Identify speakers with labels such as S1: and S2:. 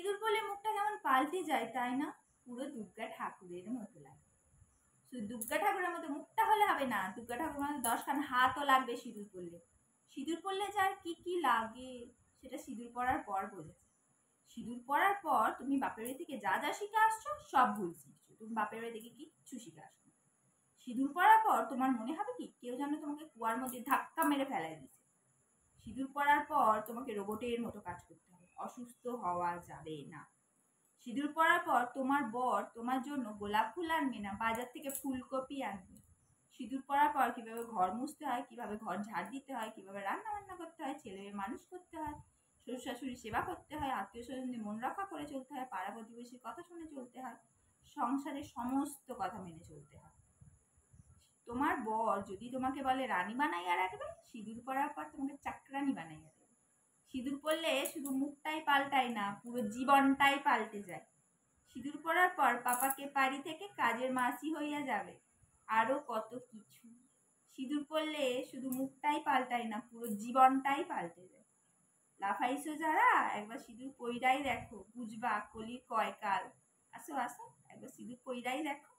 S1: সিঁদুর পরলে মুখটা কেমন পাল্টে যায়, তাই না? পুরো দুর্গা ঠাকুরের মতো লাগে। শুধু দুর্গা ঠাকুরের মতো মুখটা হলে হবে না, দুর্গা ঠাকুরের মতো 10খান হাতও লাগবে সিঁদুর পরলে। সিঁদুর পরলে যার কি কি লাগে সেটা সিঁদুর পরার পর বোঝা যায়। সিঁদুর পরার পর তুমি বাপের বাড়ি থেকে যা যা শিখে আসছো সব ভুল শিখছো, তুমি বাপের বাড়ি থেকে কিচ্ছু শিখে আসছো না। সিঁদুর পরার পর তোমার মনে হবে কি কেউ যেন তোমাকে কুয়ার মধ্যে ধাক্কা মেরে ফেলাই দিচ্ছে। সিঁদুর পরার পর তোমাকে রোবটের মতো কাজ করতে হবে, অসুস্থ হওয়া যাবে না। সিঁদুর পরার পর তোমার বর তোমার জন্য গোলাপ ফুল আনবে না, বাজার থেকে ফুলকপি আনবে। সিঁদুর পরার পর কিভাবে ঘর মুছতে হয়, কিভাবে ঘর ঝাড় দিতে হয়, কিভাবে রান্না বান্না করতে হয়, ছেলে মেয়ে মানুষ করতে হয়, শ্বশুর শাশুড়ি সেবা করতে হয়, আত্মীয় স্বজনদের মন রক্ষা করে চলতে হয়, পাড়া প্রতিবেশীর কথা শুনে চলতে হয়, সংসারের সমস্ত কথা মেনে চলতে হয়। তোমার বর যদি তোমাকে বলে রানী বানাইয়া রাখবে, সিঁদুর পরার পর তোমাকে চাকরানি বানাইয়া দেবে। সিঁদুর পরলে শুধু মুখটাই পাল্টায় না, পুরো জীবনটাই পাল্টে যায়। সিঁদুর পরার পর পাপাকে বাড়ি থেকে কাজের মাসি হইয়া যাবে, আরো কত কিছু। সিঁদুর পরলে শুধু মুখটাই পাল্টায় না, পুরো জীবনটাই পাল্টে যায়। লাফাইছো যারা, একবার সিঁদুর পইরাই দেখো, বুঝবা কলির কয় কাল। আসো আসো, একবার সিঁদুর পইরাই দেখো।